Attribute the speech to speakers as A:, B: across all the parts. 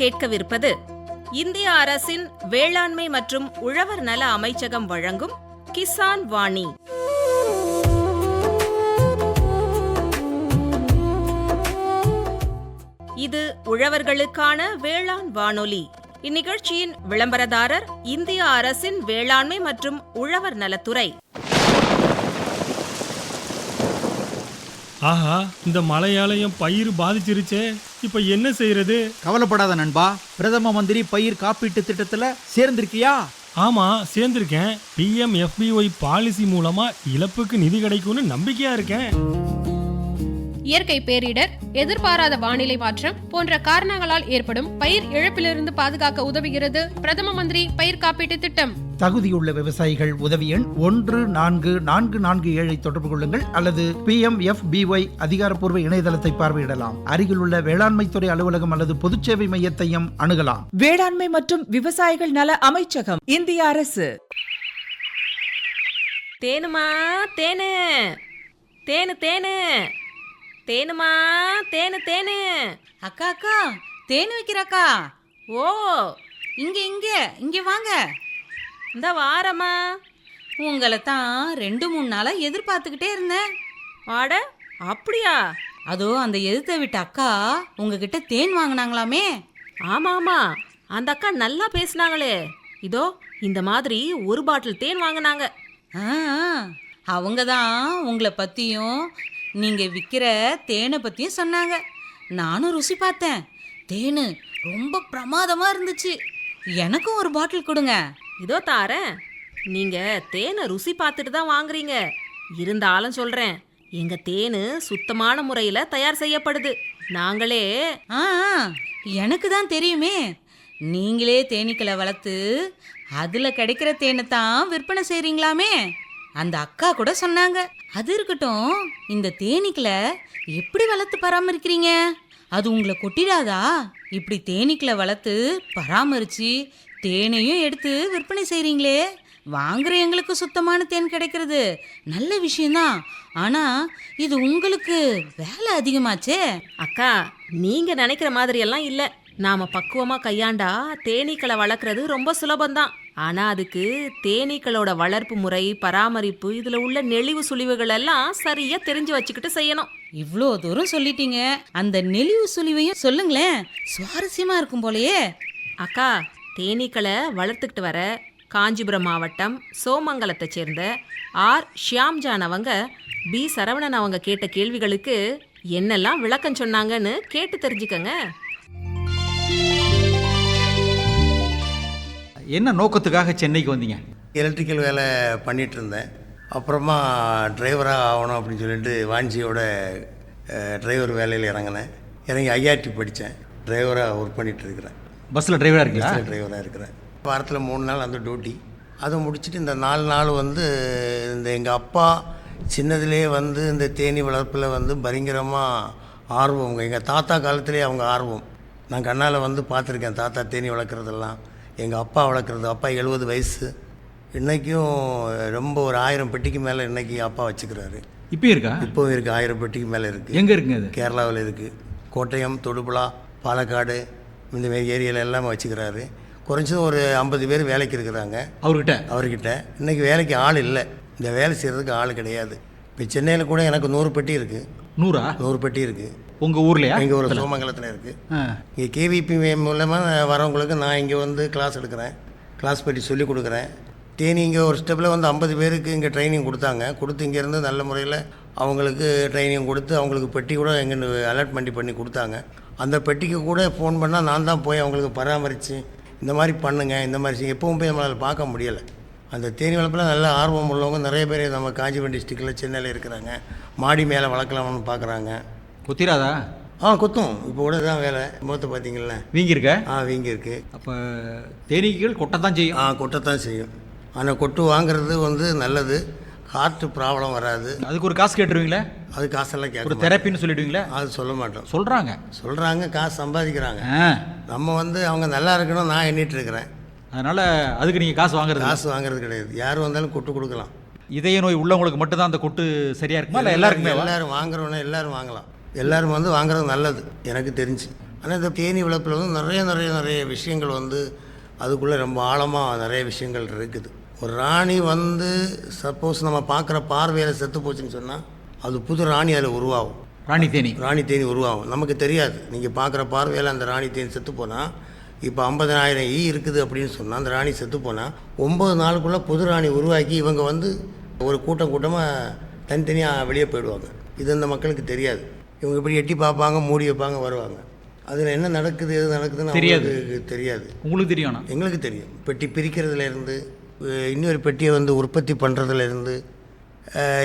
A: கேட்கவிருப்பது இந்திய அரசின் வேளாண்மை மற்றும் உழவர் நல அமைச்சகம் வழங்கும் கிசான் வாணி. இது உழவர்களுக்கான வேளாண் வானொலி. இந்நிகழ்ச்சியின் விளம்பரதாரர் இந்திய அரசின் வேளாண்மை மற்றும் உழவர் நலத்துறை.
B: ஆஹா, இந்த மழையாலயம் பயிர் பாதிச்சிருச்சே, இப்ப என்ன செய்யறது?
C: கவலைப்படாத நண்பா, பிரதம மந்திரி பயிர் காப்பீட்டு திட்டத்துல சேர்ந்திருக்கியா?
B: ஆமா, சேர்ந்திருக்கேன். PMFBY பாலிசி மூலமா இழப்புக்கு நிதி கிடைக்கும்னு நம்பிக்கையா இருக்கேன்.
D: இயற்கை பேரிடர், எதிர்பாராத வானிலை மாற்றம் போன்ற காரணங்களால் ஏற்படும் பயிர் இழப்பிலிருந்து பாதுகாக்க உதவுகிறது பிரதம மந்திரி பயிர் காப்பீட்டு திட்டம்.
C: தகுதியுள்ள விவசாயிகள் உதவி எண் 14447 தொடர்பு கொள்ளுங்கள் அல்லது PMFBY அதிகாரப்பூர்வ இணையதளத்தை பார்வையிடலாம். அருகிலுள்ள வேளாண்மை துறை அலுவலகம் அல்லது பொதுச்சேவை மையத்தையும் அணுகலாம்.
E: வேளாண்மை மற்றும் விவசாயிகள் நல அமைச்சகம், இந்திய அரசு.
A: தேனுமா தேனு, தேனு தேனு, தேனுமா தேனு தேனு.
F: அக்கா அக்கா, தேன் வைக்கிறக்கா.
A: ஓ,
F: இங்க வாங்க.
A: இந்த வாரமா.
F: உங்களை தான் 2-3 நாளா எதிர்பார்த்துக்கிட்டே இருந்தேன்.
A: ஆட, அப்படியா?
F: அதோ அந்த எதிர்த்த விட்ட அக்கா உங்ககிட்ட தேன் வாங்கினாங்களாமே.
A: ஆமா ஆமா, அந்த அக்கா நல்லா பேசினாங்களே. இதோ இந்த மாதிரி ஒரு பாட்டில் தேன் வாங்கினாங்க.
F: அவங்க தான் உங்களை பத்தியும் நீங்க விற்கிற தேனை பத்தியும் சொன்னாங்க. நானும் ருசி பார்த்தேன். தேனு ரொம்ப பிரமாதமா இருந்துச்சு. எனக்கும் ஒரு பாட்டில் கொடுங்க.
A: இதோ தாரேன். நீங்க தேனை ருசி பார்த்துட்டு தான் வாங்குறீங்க. இருந்தாலும் சொல்றேன், எங்க தேனு சுத்தமான முறையில தயார் செய்யப்படுது. நாங்களே
F: எனக்கு தான் தெரியுமே. நீங்களே தேனீக்களை வளர்த்து அதுல கிடைக்கிற தேனை தான் விற்பனை செய்றீங்களாமே. அந்த அக்கா கூட சொன்னாங்க. அது இருக்கட்டும், இந்த தேனீக்களை எப்படி வளர்த்து பராமரிக்கிறீங்க? அது உங்களை கொட்டிடாதா? இப்படி தேனீக்களை வளர்த்து பராமரிச்சு தேனையும் எடுத்து விற்பனை செய்றீங்களே. வாங்குற எங்களுக்கு சுத்தமான தேன் கிடைக்கிறது நல்ல விஷயம்தான். ஆனா இது உங்களுக்கு வேலை அதிகமாச்சே.
A: அக்கா, நீங்க நினைக்கிற மாதிரி எல்லாம் இல்ல. நாம பக்குவமா கையாண்டா தேனீக்களை வளர்க்கறது ரொம்ப சுலபம்தான். ஆனா அதுக்கு தேனீக்களோட வளர்ப்பு முறை, பராமரிப்பு, இதுல உள்ள நெளிவு சுழிவுகள் எல்லாம் சரியா தெரிஞ்சு வச்சுக்கிட்டு செய்யணும்.
F: இவ்வளோ தூரம் சொல்லிட்டீங்க, அந்த நெளிவு சுழிவையும் சொல்லுங்களேன். சுவாரஸ்யமா இருக்கும் போலயே.
A: அக்கா, தேனீக்களை வளர்த்துக்கிட்டு வர காஞ்சிபுரம் மாவட்டம் சோமங்கலத்தை சேர்ந்த R. ஷியாம்ஜான் அவங்க B. சரவணன் அவங்க கேட்ட கேள்விகளுக்கு என்னெல்லாம் விளக்கம் சொன்னாங்கன்னு கேட்டு தெரிஞ்சுக்கங்க.
C: என்ன நோக்கத்துக்காக சென்னைக்கு வந்தீங்க?
G: எலக்ட்ரிக்கல் வேலை பண்ணிகிட்டு இருந்தேன். அப்புறமா டிரைவராக ஆகணும் அப்படின்னு சொல்லிட்டு வாஞ்சியோட டிரைவர் வேலையில் இறங்கினேன். இறங்கி IRT படித்தேன். டிரைவராக ஒர்க் பண்ணிகிட்டு இருக்கிறேன்.
C: பஸ்ஸில் டிரைவராக இருக்கீங்களா?
G: பஸ்ஸில் டிரைவராக இருக்கிறேன். வாரத்தில் 3 நாள் அந்த டியூட்டி. அதை முடிச்சுட்டு இந்த 4 நாள் இந்த எங்கள் அப்பா சின்னதுலேயே இந்த தேனீ வளர்ப்பில் பயங்கரமாக ஆர்வம். எங்கள் தாத்தா காலத்திலே அவங்க ஆர்வம். நான் கண்ணால் பார்த்துருக்கேன் தாத்தா தேனீ வளர்க்குறதெல்லாம். எங்கள் அப்பா வளர்க்குறது. அப்பா 70 வயசு. இன்றைக்கும் ரொம்ப ஒரு 1000 பெட்டிக்கு மேலே இன்றைக்கி அப்பா வச்சுக்கிறாரு.
C: இப்போயும் இருக்கா?
G: இப்போவும் இருக்குது. 1000 பெட்டிக்கு மேலே இருக்குது.
C: எங்கே இருக்குங்க அது?
G: கேரளாவில் இருக்குது. கோட்டயம், தொடுபுழா, பாலக்காடு, இந்த மாரி ஏரியாவில் எல்லாமே வச்சுக்கிறாரு. குறைஞ்சது ஒரு 50 பேர் வேலைக்கு இருக்கிறாங்க அவர்கிட்ட. இன்றைக்கி வேலைக்கு ஆள் இல்லை. இந்த வேலை செய்கிறதுக்கு ஆள் கிடையாது. இப்போ சென்னையில் கூட எனக்கு 100 பெட்டி இருக்குது. 100 பெட்டி இருக்குது.
C: உங்கள் ஊர்லையா?
G: இங்கே ஒரு சோமங்கலத்தில் இருக்குது. இங்கே KVP மூலமாக வரவங்களுக்கு நான் இங்கே கிளாஸ் எடுக்கிறேன். கிளாஸ் பற்றி சொல்லிக் கொடுக்குறேன். தேனி இங்கே ஒரு ஸ்டெப்பில் 50 பேருக்கு இங்கே ட்ரைனிங் கொடுத்து இங்கேருந்து நல்ல முறையில் அவங்களுக்கு ட்ரைனிங் கொடுத்து அவங்களுக்கு பெட்டி கூட எங்கே அலாட்மெண்ட் பண்ணி கொடுத்தாங்க. அந்த பெட்டிக்கு கூட ஃபோன் பண்ணால் நான் தான் போய் அவங்களுக்கு பராமரித்து இந்த மாதிரி பண்ணுங்கள், இந்த மாதிரி எப்பவும் போய் நம்மளால் பார்க்க முடியலை. அந்த தேனி வளர்ப்பில் நல்ல ஆர்வம் உள்ளவங்க நிறைய பேர் நம்ம காஞ்சிபுரம் டிஸ்ட்ரிக்டில் சென்னையில் இருக்கிறாங்க. மாடி மேலே வளர்க்கலாம்னு பார்க்குறாங்க.
C: குத்திராதா?
G: குத்தும். இப்போ கூட தான் வேலை. முகத்தை பார்த்தீங்களா?
C: வீங்கியிருக்க?
G: வீங்கியிருக்கு.
C: அப்போ தேனீக்கள் கொட்டத்தான் செய்யும்?
G: கொட்டத்தான் செய்யும். ஆனால் கொட்டு வாங்குறது நல்லது. ஹார்ட் ப்ராப்ளம் வராது.
C: அதுக்கு ஒரு காசு கேட்டுருவீங்களா?
G: அது காசெல்லாம் கேட்க.
C: ஒரு தெரப்பின்னு சொல்லிடுவீங்களா?
G: அது சொல்ல மாட்டோம்.
C: சொல்கிறாங்க
G: காசு சம்பாதிக்கிறாங்க. நம்ம அவங்க நல்லா இருக்கணும் நான் எண்ணிட்டு இருக்கிறேன்.
C: அதனால் அதுக்கு நீங்கள் காசு வாங்குறது
G: கிடையாது. யார் வந்தாலும் கொட்டு கொடுக்கலாம்.
C: இதய நோய் உள்ளவங்களுக்கு மட்டும்தான் அந்த கொட்டு சரியாக இருக்குமா? இல்லை எல்லாருக்குமே?
G: எல்லாரும் வாங்குறவனே எல்லாரும் வாங்கலாம். எல்லாரும் வாங்குறது நல்லது எனக்கு தெரிஞ்சு. ஆனால் இந்த தேனீ வளர்ப்பில் வந்து நிறைய விஷயங்கள் வந்து அதுக்குள்ளே ரொம்ப ஆழமாக நிறைய விஷயங்கள் இருக்குது. ஒரு ராணி வந்து சப்போஸ் நம்ம பார்க்குற பார்வையில் செத்து போச்சுன்னு சொன்னால் அது புது ராணி அதில் உருவாகும்.
H: ராணி தேனி
G: உருவாகும். நமக்கு தெரியாது. நீங்கள் பார்க்குற பார்வையில் அந்த ராணி தேனி செத்து போனால், இப்போ 50,000 ஈ இருக்குது அப்படின்னு சொன்னால் அந்த ராணி செத்து போனால் 9 நாளுக்குள்ளே புது ராணி உருவாக்கி இவங்க வந்து ஒரு கூட்டமாக தனித்தனியாக வெளியே போயிடுவாங்க. இது இந்த மக்களுக்கு தெரியாது. இவங்க இப்படி எட்டி பார்ப்பாங்க, மூடி வைப்பாங்க, வருவாங்க. அதில் என்ன நடக்குது எது நடக்குதுன்னு தெரியாது.
H: உங்களுக்கு தெரியும்?
G: எங்களுக்கு தெரியும். பெட்டி பிரிக்கிறதுலேருந்து இன்னொரு பெட்டியை வந்து உற்பத்தி பண்ணுறதுலேருந்து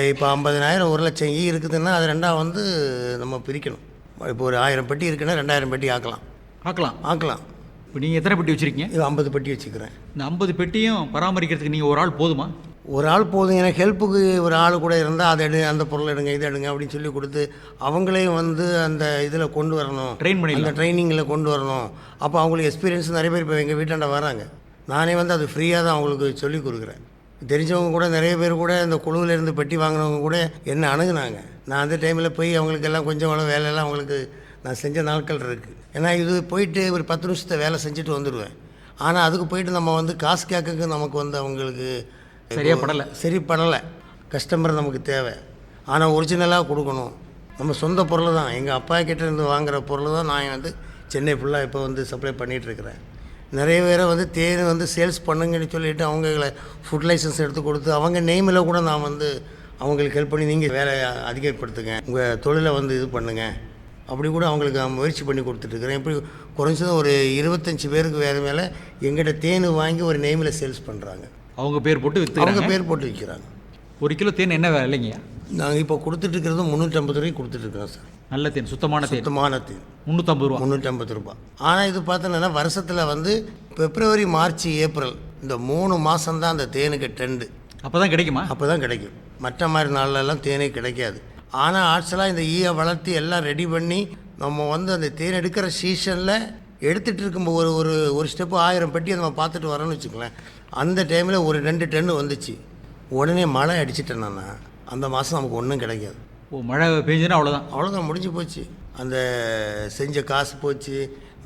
G: இப்போ 50,000 1,00,000 ஈ இருக்குதுன்னா அது ரெண்டாக வந்து நம்ம பிரிக்கணும். இப்போ ஒரு 1000 பெட்டி இருக்குன்னா 2000 பெட்டி ஆக்கலாம்.
H: இப்போ நீங்கள் எத்தனை பெட்டி வச்சுருக்கீங்க?
G: இது 50 பெட்டி வச்சுக்கிறேன்.
H: இந்த 50 பெட்டியும் பராமரிக்கிறதுக்கு நீங்கள் ஒரு ஆள் போதுமா?
G: ஒரு ஆள் போதும். எனக்கு ஹெல்ப்புக்கு ஒரு ஆள் கூட இருந்தால் அதை அந்த பொருள் எடுங்க, இதை எடுங்க அப்படின்னு சொல்லி கொடுத்து அவங்களையும் வந்து அந்த இதில் கொண்டு வரணும், அந்த ட்ரைனிங்கில் கொண்டு வரணும். அப்போ அவங்களுக்கு எக்ஸ்பீரியன்ஸ் நிறைய பேர் இப்போ எங்கள் வீட்டாண்ட வராங்க. நானே வந்து அது ஃப்ரீயாக தான் அவங்களுக்கு சொல்லிக் கொடுக்குறேன். தெரிஞ்சவங்க கூட நிறைய பேர் கூட இந்த குழுவில் இருந்து பெட்டி வாங்கினவங்க கூட என்ன அணுகுனாங்க. நான் அந்த டைமில் போய் அவங்களுக்கெல்லாம் கொஞ்சம் வேலையெல்லாம் அவங்களுக்கு நான் செஞ்ச நாட்கள் இருக்குது. ஏன்னா இது போயிட்டு ஒரு 10 நிமிஷத்தை வேலை செஞ்சுட்டு வந்துடுவேன். ஆனால் அதுக்கு போயிட்டு நம்ம வந்து காசு கேட்க நமக்கு வந்து அவங்களுக்கு சரிப்படலை. கஸ்டமர் நமக்கு தேவை. ஆனால் ஒரிஜினலாக கொடுக்கணும். நம்ம சொந்த பொருள் தான், எங்கள் அப்பா கிட்டேருந்து வாங்குகிற பொருள் தான் நான் வந்து சென்னை ஃபுல்லாக இப்போ வந்து சப்ளை பண்ணிகிட்ருக்கிறேன். நிறைய பேரை வந்து தேன் வந்து சேல்ஸ் பண்ணுங்கன்னு சொல்லிவிட்டு அவங்கள ஃபுட் லைசன்ஸ் எடுத்து கொடுத்து அவங்க நேமில் கூட நான் வந்து அவங்களுக்கு ஹெல்ப் பண்ணி நீங்கள் வேலையை அதிகப்படுத்துங்க, உங்கள் தொழிலை வந்து இது பண்ணுங்கள் அப்படி கூட அவங்களுக்கு முயற்சி பண்ணி கொடுத்துட்ருக்குறேன். இப்படி குறைஞ்சது ஒரு 25 பேருக்கு வேறு மேலே எங்கிட்ட தேன் வாங்கி ஒரு நேமில் சேல்ஸ் பண்ணுறாங்க.
H: அவங்க பேர் போட்டு
G: விற்கிறாங்க.
H: 1 கிலோ தேன் என்ன விலைங்க?
G: நாங்கள் இப்போ கொடுத்துட்ருக்கிறது 350 ரூபாய்க்கு கொடுத்துட்ருக்கோம் சார்.
H: நல்ல தேன், சுத்தமான தேன்
G: 350 ரூபா. ஆனால் இது பார்த்தோன்னா வருஷத்தில் வந்து பிப்ரவரி, மார்ச், ஏப்ரல் இந்த 3 மாதம்தான் அந்த தேனுக்கு ட்ரெண்டு.
H: அப்போ தான் கிடைக்குமா?
G: அப்போ தான் கிடைக்கும். மற்ற மாதிரி நாள்லலாம் தேனே கிடைக்காது. ஆனால் ஆட்ஸெல்லாம் இந்த ஈயை வளர்த்து எல்லாம் ரெடி பண்ணி நம்ம வந்து அந்த தேன் எடுக்கிற சீசனில் எடுத்துகிட்டு இருக்கும்போது ஒரு ஸ்டெப்பு 1000 பெட்டி நம்ம பார்த்துட்டு வரோன்னு வச்சுக்கலேன். அந்த டைமில் ஒரு 2 டன்னு வந்துச்சு. உடனே மழை அடிச்சிட்டேன்னா அந்த மாதம் நமக்கு ஒன்றும் கிடைக்காது.
H: மழை பெஞ்சுன்னா
G: அவ்வளோதான் முடிஞ்சு போச்சு. அந்த செஞ்ச காசு போச்சு,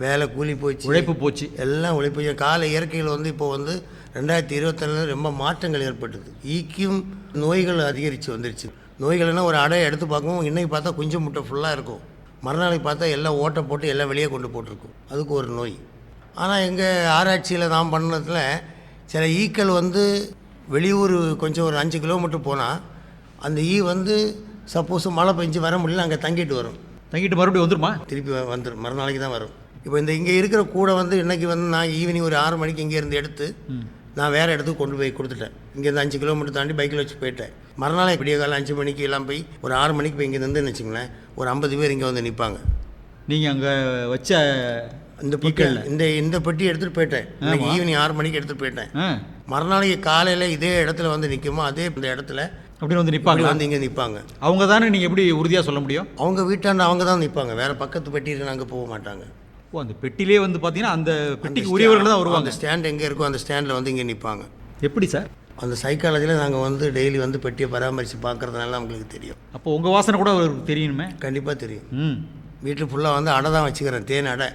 G: வேலை கூலி போச்சு,
H: உழைப்பு போச்சு,
G: எல்லாம் உழைப்பு. கால இயற்கையில் வந்து இப்போ வந்து 2024 ரொம்ப மாற்றங்கள் ஏற்பட்டது. ஈக்கும் நோய்கள் அதிகரித்து வந்துருச்சு. நோய்கள்னால் ஒரு அடையை எடுத்து பார்க்கவும் இன்றைக்கி பார்த்தா குஞ்சு முட்டை ஃபுல்லாக இருக்கும், மறுநாளைக்கு பார்த்தா எல்லாம் ஓட்டை போட்டு எல்லாம் வெளியே கொண்டு போட்டிருக்கும். அதுக்கு ஒரு நோய். ஆனால் எங்கள் ஆராய்ச்சியில் நான் பண்ணதில் சில ஈக்கள் வந்து வெளியூர் கொஞ்சம் ஒரு 5 கிலோமீட்டர் போனால் அந்த ஈ வந்து சப்போஸ் மழை பெஞ்சு வர முடியல, அங்கே தங்கிட்டு
H: மறுபடியும் வந்துருமா?
G: திருப்பி வந்துடும், மறுநாளைக்கு தான் வரும். இப்போ இங்கே இருக்கிற கூடை வந்து இன்றைக்கி வந்து நான் ஈவினிங் ஒரு 6 மணிக்கு இங்கேருந்து எடுத்து நான் வேறு இடத்துக்கு கொண்டு போய் கொடுத்துட்டேன். இங்கேருந்து 5 கிலோமீட்டர் தாண்டி பைக்கில் வச்சு போயிட்டேன். மறுநாள் விடிய காலம் 5 மணிக்கு எல்லாம் போய் ஒரு 6 மணிக்கு போய் இங்கே நின்றுன்னு வச்சுங்களேன், ஒரு 50 பேர் இங்கே வந்து நிற்பாங்க.
H: நீங்கள் அங்கே வச்ச
G: இந்த பெட்டி எடுத்துகிட்டு போயிட்டேன். ஈவினிங் 6 மணிக்கு எடுத்துகிட்டு போயிட்டேன். மறுநாளைக்கு காலையில் இதே இடத்துல வந்து நிற்குமோ அதே இந்த இடத்துல
H: அப்படின்னு வந்து நிற்பாங்க.
G: வந்து இங்கே நிற்பாங்க.
H: அவங்க தானே, நீங்கள் எப்படி உறுதியாக சொல்ல முடியும்?
G: அவங்க வீட்டாண்ட அவங்க தான் நிற்பாங்க, வேறு பக்கத்து பெட்டி இருக்கு, அங்கே போக மாட்டாங்க.
H: அந்த பெட்டிலே வந்து பார்த்தீங்கன்னா அந்த பெட்டிக்கு உரியவர்கள் தான் வருவாங்க.
G: அந்த ஸ்டாண்ட் எங்கே இருக்கோ அந்த ஸ்டாண்டில் வந்து இங்கே நிற்பாங்க.
H: எப்படி சார்?
G: அந்த சைக்காலஜியில் நாங்கள் வந்து டெய்லி வந்து பெட்டியை பராமரித்து பார்க்குறதுனால அவங்களுக்கு தெரியும்.
H: அப்போ உங்கள் வாசனை கூட அவருக்கு தெரியணுமே?
G: கண்டிப்பாக தெரியும். வீட்டில் ஃபுல்லாக வந்து அடை தான் வச்சுக்கிறேன், தேன் அடை.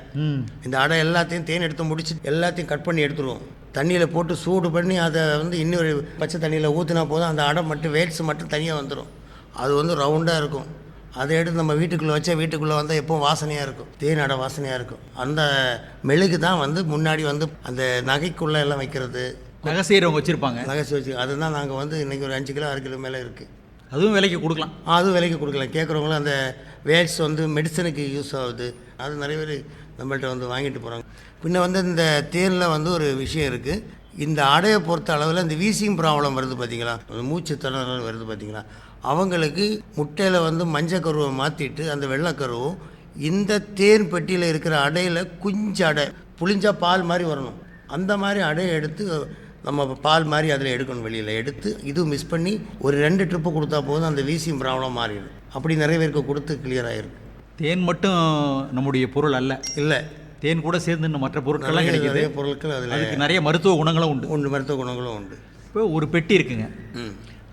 G: இந்த அடை எல்லாத்தையும் தேன் எடுத்து முடிச்சு எல்லாத்தையும் கட் பண்ணி எடுத்துருவோம். தண்ணியில் போட்டு சூடு பண்ணி அதை வந்து இன்னொரு பச்சை தண்ணியில் ஊற்றினா போதும், அந்த அடை மட்டும் வேட்ஸ் மட்டும் தனியாக வந்துடும். அது வந்து ரவுண்டாக இருக்கும். அதை எடுத்து நம்ம வீட்டுக்குள்ளே வச்சா வீட்டுக்குள்ளே வந்தால் எப்போவும் வாசனையாக இருக்கும், தேன் அடை வாசனையாக இருக்கும். அந்த மெழுகு தான் வந்து முன்னாடி வந்து அந்த நகைக்குள்ளே எல்லாம் வைக்கிறது,
H: நகை செய்கிறவங்க வச்சுருப்பாங்க,
G: நகை வச்சு. அதுதான் நாங்கள் வந்து இன்றைக்கி ஒரு 5 கிலோ 6 கிலோ மேலே இருக்குது.
H: அதுவும் விலைக்கு கொடுக்கலாம்.
G: அதுவும் விலைக்கு கொடுக்கலாம். கேட்குறவங்களும் அந்த வேட்ஸ் வந்து மெடிசனுக்கு யூஸ் ஆகுது, அது நிறைய பேர் நம்மள்கிட்ட வந்து வாங்கிட்டு போகிறாங்க. பின்ன வந்து இந்த தேனில் வந்து ஒரு விஷயம் இருக்குது. இந்த அடையை பொறுத்த அளவில் இந்த வீசிங் ப்ராப்ளம் வருது பார்த்தீங்களா, மூச்சு திணறல் வருது பார்த்தீங்களா, அவங்களுக்கு முட்டையில் வந்து மஞ்சள் கருவை மாற்றிட்டு அந்த வெள்ளைக்கருவும் இந்த தேன் பெட்டியில் இருக்கிற அடையில் குஞ்சு அடை புளிஞ்சா பால் மாதிரி வரணும். அந்த மாதிரி அடையை எடுத்து நம்ம பால் மாதிரி அதில் எடுக்கணும், வெளியில் எடுத்து இது மிஸ் பண்ணி ஒரு 2 ட்ரிப்பு கொடுத்தா போதும், அந்த வீசிங் ப்ராப்ளம் மாறிடும். அப்படி நிறைய பேருக்கு கொடுத்து கிளியர் ஆகிருக்கு.
H: தேன் மட்டும் நம்முடைய பொருள் அல்ல,
G: இல்லை,
H: தேன் கூட சேர்ந்து மற்ற பொருட்கள்லாம் கிடைக்குது.
G: நிறைய பொருட்கள் அதில்,
H: அதுக்கு நிறைய மருத்துவ குணங்களும் உண்டு.
G: மருத்துவ குணங்களும் உண்டு.
H: இப்போ ஒரு பெட்டி இருக்குங்க,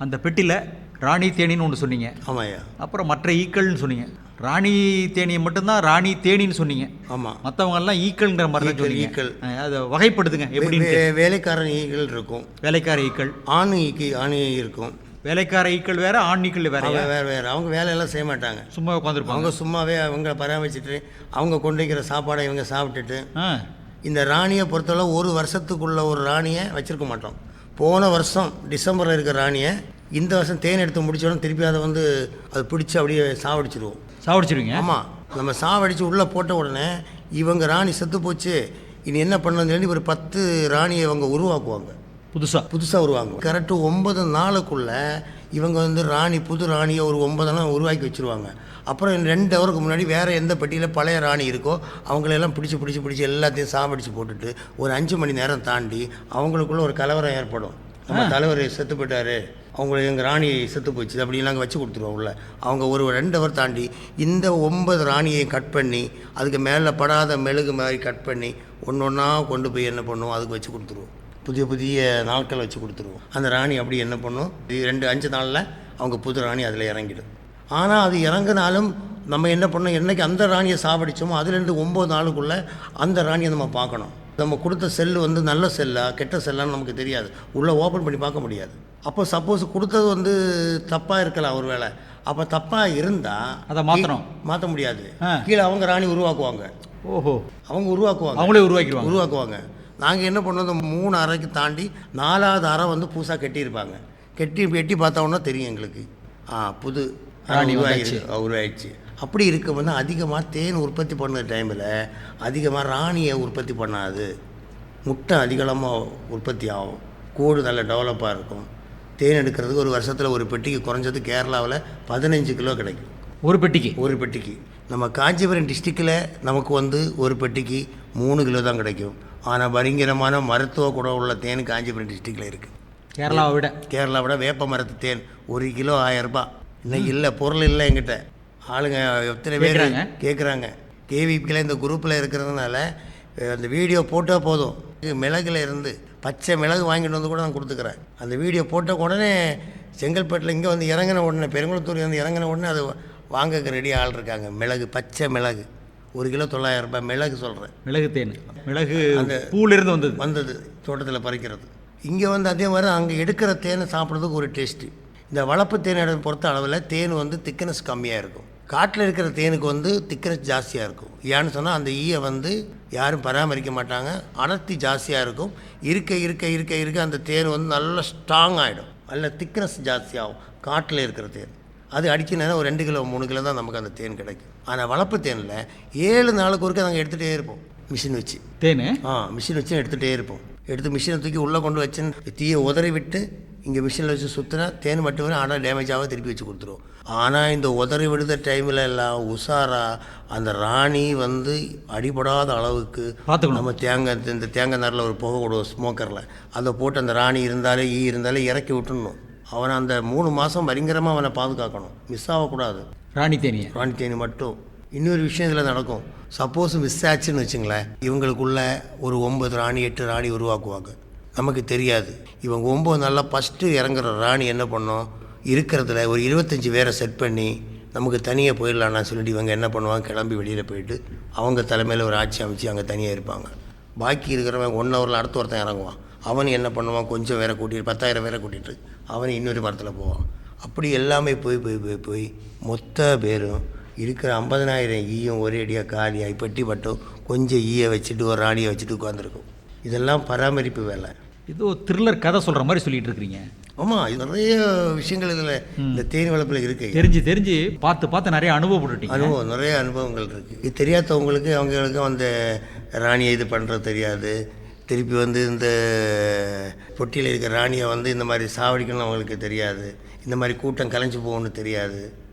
H: அந்த பெட்டியில் ராணி தேனின்னு ஒன்று சொன்னீங்க,
G: ஆமாய்யா.
H: அப்புறம் மற்ற ஈக்கள்னு சொன்னீங்க. ராணி தேனியை மட்டும்தான் ராணி தேனின்னு சொன்னீங்க.
G: ஆமாம்.
H: மற்றவங்க எல்லாம் ஈக்கள்ங்கிற மாதிரி தான் சொன்னீங்க.
G: ஈக்கள்.
H: அதை வகைப்படுத்துங்க எப்படின்னு.
G: வேலைக்காரன் ஈக்கள் இருக்கும்,
H: வேலைக்கார ஈக்கள்,
G: ஆண் இருக்கும்.
H: வேலைக்கார ஈக்கள் வேற, ஆண் ஈக்கள் வேற.
G: வேறு அவங்க வேலையெல்லாம் செய்ய மாட்டாங்க,
H: சும்மா உட்காந்துருப்பாங்க.
G: அவங்க சும்மாவே அவங்க பராமரிச்சுட்டு அவங்க கொண்டு வைக்கிற சாப்பாடை இவங்க சாப்பிட்டுட்டு.
H: ஆ,
G: இந்த ராணியை பொறுத்தவரை ஒரு வருஷத்துக்குள்ள ஒரு ராணியை வச்சுருக்க மாட்டோம். போன வருஷம் டிசம்பரில் இருக்கிற ராணியை இந்த வருஷம் தேன் எடுத்து முடிச்சோடனே திருப்பி அதை வந்து அது பிடிச்சி அப்படியே சாவடிச்சிடுவோம்.
H: சாவடிச்சிருவீங்க?
G: ஆமாம். நம்ம சாவடித்து உள்ளே போட்ட உடனே இவங்க ராணி செத்து போச்சு, இனி என்ன பண்ணணும்னு சொல்லி ஒரு 10 ராணியை இவங்க உருவாக்குவாங்க. புதுசாக உருவாங்க. கரெக்டு 9 நாளுக்குள்ளே இவங்க வந்து புது ராணியை ஒரு 9 நாள் உருவாக்கி வச்சுருவாங்க. அப்புறம் 2 ஹவருக்கு முன்னாடி வேறு எந்த பெட்டியில் பழைய ராணி இருக்கோ அவங்களெல்லாம் பிடிச்சி எல்லாத்தையும் சாவடித்து போட்டுட்டு ஒரு 5 மணி நேரம் தாண்டி அவங்களுக்குள்ள ஒரு கலவரம் ஏற்படும். நம்ம தலைவர் செத்து போயிட்டாரு, அவங்களுக்கு எங்கள் ராணி செத்து போச்சு அப்படிலாம் நாங்கள் வச்சு கொடுத்துருவோம் உள்ள. அவங்க ஒரு 2 ஹவர் தாண்டி இந்த 9 ராணியை கட் பண்ணி அதுக்கு மேலே படாத மெழுகு மாதிரி கட் பண்ணி ஒன்று ஒன்றா கொண்டு போய் என்ன பண்ணுவோம், அதுக்கு வச்சு கொடுத்துருவோம். புதிய நாட்கள் வச்சு கொடுத்துருவோம். அந்த ராணி அப்படி என்ன பண்ணும், 2-5 நாளில் அவங்க புது ராணி அதில் இறங்கிடும். ஆனால் அது இறங்கினாலும் நம்ம என்ன பண்ணோம், என்றைக்கு அந்த ராணியை சாவடித்தோமோ அதுலேருந்து 9 நாளுக்குள்ளே அந்த ராணியை நம்ம பார்க்கணும். நம்ம கொடுத்த செல்லு வந்து நல்ல செல்லா கெட்ட செல்லான்னு நமக்கு தெரியாது, உள்ளே ஓப்பன் பண்ணி பார்க்க முடியாது. அப்போ சப்போஸ் கொடுத்தது வந்து தப்பாக இருக்கலாம் ஒரு வேளை. அப்போ தப்பாக இருந்தால்
H: அதை
G: மாற்ற முடியாது. கீழே அவங்க ராணி உருவாக்குவாங்க.
H: ஓஹோ,
G: அவங்க உருவாக்குவாங்க,
H: அவங்களே உருவாக்குவாங்க.
G: நாங்கள் என்ன பண்ணோம், இந்த 3 அறைக்கு தாண்டி 4வது அறை வந்து புதுசாக கட்டியிருப்பாங்க. எட்டி பார்த்தோன்னா தெரியும் எங்களுக்கு புது ராணி உருவாயிடுச்சு. அப்படி இருக்க வந்து அதிகமாக தேன் உற்பத்தி பண்ண டைமில் அதிகமாக ராணியை உற்பத்தி பண்ணாது, முட்டை அதிகமாக உற்பத்தி ஆகும், கூடு நல்ல டெவலப்பாக இருக்கும். தேன் எடுக்கிறதுக்கு ஒரு வருஷத்தில் ஒரு பெட்டிக்கு குறைஞ்சது கேரளாவில் 15 கிலோ கிடைக்கும். ஒரு பெட்டிக்கு. நம்ம காஞ்சிபுரம் டிஸ்ட்ரிக்டில் நமக்கு வந்து ஒரு பெட்டிக்கு 3 கிலோ தான் கிடைக்கும். ஆனால் பயங்கரமான மருத்துவ குணம் உள்ள தேன் காஞ்சிபுரம் டிஸ்ட்ரிக்டில் இருக்குது. கேரளாவை விட வேப்ப மரத்து தேன் 1 கிலோ 1000 ரூபாய். இன்னைக்கு இல்லை, பொருள் இல்லை என்கிட்ட. ஆளுங்க எத்தனை பேர் கேட்குறாங்க. கேவிபியில் இந்த குரூப்பில் இருக்கிறதுனால அந்த வீடியோ போட்டால் போதும், மிளகுல இருந்து பச்சை மிளகு வாங்கிட்டு வந்து கூட நான் கொடுத்துக்கிறேன். அந்த வீடியோ போட்ட உடனே செங்கல்பட்டில் இங்கே வந்து இறங்கின உடனே, பெருங்குளத்தூர் வந்து இறங்கின உடனே அது வாங்கக்கு ரெடி ஆள் இருக்காங்க. மிளகு, பச்சை மிளகு 1 கிலோ 900 ரூபாய். மிளகு சொல்கிறேன்,
H: மிளகு தேன். மிளகு அந்த பூலேருந்து வந்தது தோட்டத்தில் பறிக்கிறது. இங்கே வந்து அதே மாதிரி அங்கே எடுக்கிற தேனை சாப்பிட்றதுக்கு ஒரு டேஸ்ட்டு. இந்த வளர்ப்பு தேனை பொறுத்த அளவில் தேன் வந்து திக்னஸ் கம்மியாக இருக்கும். காட்டில் இருக்கிற தேனுக்கு வந்து திக்னஸ் ஜாஸ்தியாக இருக்கும். ஏன்னு சொன்னால் அந்த ஈயை வந்து யாரும் பராமரிக்க மாட்டாங்க, அடர்த்தி ஜாஸ்தியாக இருக்கும். இருக்க அந்த தேன் வந்து நல்லா ஸ்ட்ராங் ஆகிடும், நல்ல திக்னஸ் ஜாஸ்தியாகும். காட்டில் இருக்கிற தேன் அது அடிக்கணுன்னா ஒரு 2 கிலோ 3 கிலோ தான் நமக்கு அந்த தேன் கிடைக்கும். ஆனால் வளர்ப்பு தேனில் 7 நாளுக்கு ஒருக்க நாங்கள் எடுத்துகிட்டே இருப்போம். மிஷின் வச்சு தேன் மிஷின் வச்சு எடுத்துகிட்டே இருப்போம். எடுத்து மிஷினை தூக்கி உள்ளே கொண்டு வச்சுன்னு தீயை உதறி விட்டு இங்கே மிஷினில் வச்சு சுற்றினா தேன் மட்டும் வரும். ஆனால் டேமேஜாக திருப்பி வச்சு கொடுத்துருவோம். ஆனால் இந்த உதறி விடுத டைமில் எல்லாம் உஷாராக அந்த ராணி வந்து அடிபடாத அளவுக்கு நம்ம இந்த தேங்காய் நாரில் ஒரு புகை விடுவோம் ஸ்மோக்கரில், அதை போட்டு அந்த ராணி இருந்தாலே இறக்கி விட்டுடணும். அவனை அந்த 3 மாதம் பயங்கரமாக அவனை பாதுகாக்கணும், மிஸ் ஆகக்கூடாது. ராணி தேனி மட்டும். இன்னொரு விஷயம் இதில் நடக்கும். சப்போஸ் மிஸ் ஆச்சுன்னு வச்சுங்களேன், இவங்களுக்குள்ள ஒரு 9 ராணி 8 ராணி உருவாக்குவாங்க. நமக்கு தெரியாது. இவங்க 9 நாளில் ஃபஸ்ட்டு இறங்குற ராணி என்ன பண்ணோம், இருக்கிறதுல ஒரு 25 பேரை செட் பண்ணி நமக்கு தனியாக போயிடலான்னு சொல்லிட்டு இவங்க என்ன பண்ணுவாங்க, கிளம்பி வெளியில் போயிட்டு அவங்க தலைமையில் ஒரு ஆட்சி அமைச்சு அங்கே தனியாக இருப்பாங்க. பாக்கி இருக்கிறவன் 1 ஹவரில் அடுத்த ஒருத்தன் இறங்குவான். அவன் என்ன பண்ணுவான், கொஞ்சம் வேற கூட்டிட்டு 10,000 பேரை கூட்டிகிட்டு அவன் இன்னொரு மரத்தில் போவான். அப்படி எல்லாமே போய் மொத்த பேரும் இருக்கிற 50,000 ஈயும் ஒரே அடியாக காலியாகி பெட்டி பட்டும் கொஞ்சம் ஈயை வச்சுட்டு ஒரு ராணியை வச்சுட்டு உட்காந்துருக்கும். இதெல்லாம் பராமரிப்பு வேலை. ஏதோ த்ரில்லர் கதை சொல்கிற மாதிரி சொல்லிகிட்டு இருக்கிறீங்க.
G: ஆமாம், இது நிறைய விஷயங்கள் இதில் இந்த தேனி வளர்ப்பில் இருக்குது.
H: தெரிஞ்சு பார்த்து நிறைய அனுபவம்
G: நிறைய அனுபவங்கள் இருக்குது. இது தெரியாதவங்களுக்கு அவங்களுக்கு அந்த ராணியை இது பண்ணுறது தெரியாது. திருப்பி வந்து இந்த பொட்டியில் இருக்கிற ராணியை வந்து இந்த மாதிரி சாவடிக்கணும்னு அவங்களுக்கு தெரியாது. இந்த மாதிரி கூட்டம் கலைஞ்சு போகணும்னு தெரியாது.